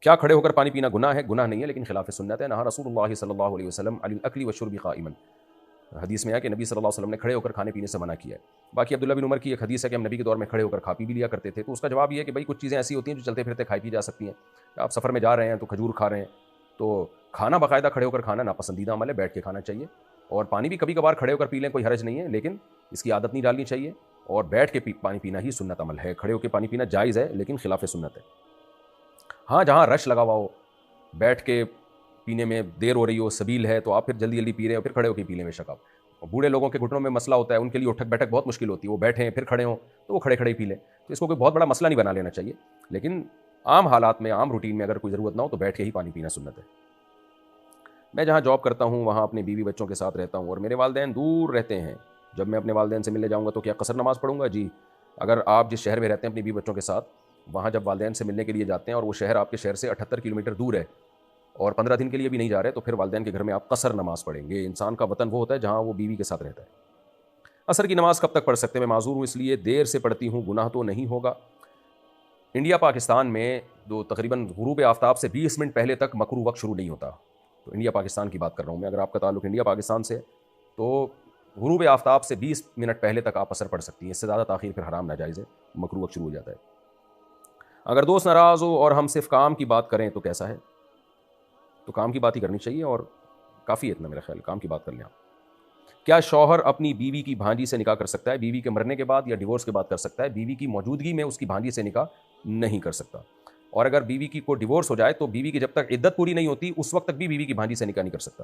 کیا کھڑے ہو کر پانی پینا گناہ ہے؟ گناہ نہیں ہے، لیکن خلاف سنت ہے۔ نہا رسول اللہ صلی اللہ علیہ وسلم عن الاکل والشرب قائما، حدیث میں ہے کہ نبی صلی اللہ علیہ وسلم نے کھڑے ہو کر کھانے پینے سے منع کیا ہے۔ باقی عبداللہ بن عمر کی ایک حدیث ہے کہ ہم نبی کے دور میں کھڑے ہو کر کھا پی بھی لیا کرتے تھے، تو اس کا جواب یہ ہے کہ بھائی کچھ چیزیں ایسی ہوتی ہیں جو چلتے پھرتے کھائی پی جا سکتی ہیں۔ آپ سفر میں جا رہے ہیں تو کھجور کھا رہے ہیں، تو کھانا باقاعدہ کھڑے ہو کر کھانا ناپسندیدہ عمل ہے، بیٹھ کے کھانا چاہیے۔ اور پانی بھی کبھی کبھار کھڑے ہو کر پی لیں، کوئی حرج نہیں ہے، لیکن اس کی عادت نہیں ڈالنی چاہیے۔ اور بیٹھ کے پانی پینا ہی سنت عمل ہے، کھڑے ہو کے پانی پینا جائز ہے لیکن خلاف سنت ہے۔ ہاں جہاں رش لگا ہوا ہو، بیٹھ کے پینے میں دیر ہو رہی ہو، سبیل ہے، تو آپ پھر جلدی جلدی پی رہے ہو، پھر کھڑے ہو کے پی لیں بے شک آپ۔ اور بوڑھے لوگوں کے گھٹنوں میں مسئلہ ہوتا ہے، ان کے لیے اٹھک بیٹھک بہت مشکل ہوتی ہے، وہ بیٹھے ہیں پھر کھڑے ہوں تو وہ کھڑے کھڑے ہی پی لیں، تو اس کو کوئی بہت بڑا مسئلہ نہیں بنا لینا چاہیے، لیکن عام حالات میں، عام روٹین میں اگر کوئی ضرورت نہ ہو تو بیٹھ کے ہی پانی پینا سنت ہے۔ میں جہاں جاب کرتا ہوں وہاں اپنے بیوی بچوں کے ساتھ رہتا ہوں اور میرے والدین دور رہتے ہیں، جب میں اپنے والدین سے ملنے جاؤں گا تو کیا قصر نماز پڑھوں گا؟ جی، اگر آپ جس شہر میں رہتے ہیں اپنی بیوی بچوں کے ساتھ، وہاں جب والدین سے ملنے کے لیے جاتے ہیں اور وہ شہر آپ کے شہر سے 78 کلومیٹر دور ہے اور 15 دن کے لیے بھی نہیں جا رہے، تو پھر والدین کے گھر میں آپ قصر نماز پڑھیں گے۔ انسان کا وطن وہ ہوتا ہے جہاں وہ بیوی کے ساتھ رہتا ہے۔ عصر کی نماز کب تک پڑھ سکتے ہیں؟ میں معذور ہوں اس لیے دیر سے پڑھتی ہوں، گناہ تو نہیں ہوگا؟ انڈیا پاکستان میں جو تقریباً غروب آفتاب سے 20 منٹ پہلے تک مکروہ وقت شروع نہیں ہوتا، تو انڈیا پاکستان کی بات کر رہا ہوں میں، اگر آپ کا تعلق انڈیا پاکستان سے، تو غروب آفتاب سے 20 منٹ پہلے تک آپ عصر پڑھ سکتی ہیں، اس سے زیادہ تاخیر پھر حرام ناجائز ہے، مکروہ وقت شروع ہو جاتا ہے۔ اگر دوست ناراض ہو اور ہم صرف کام کی بات کریں تو کیسا ہے؟ تو کام کی بات ہی کرنی چاہیے، اور کافی ہے اتنا، میرا خیال کام کی بات کر لیں آپ۔ کیا شوہر اپنی بیوی کی بھانجی سے نکاح کر سکتا ہے؟ بیوی کے مرنے کے بعد یا ڈیورس کے بعد کر سکتا ہے، بیوی کی موجودگی میں اس کی بھانجی سے نکاح نہیں کر سکتا۔ اور اگر بیوی کی کو ڈیورس ہو جائے تو بیوی کی جب تک عدت پوری نہیں ہوتی اس وقت تک بھی بیوی کی بھانجی سے نکاح نہیں کر سکتا۔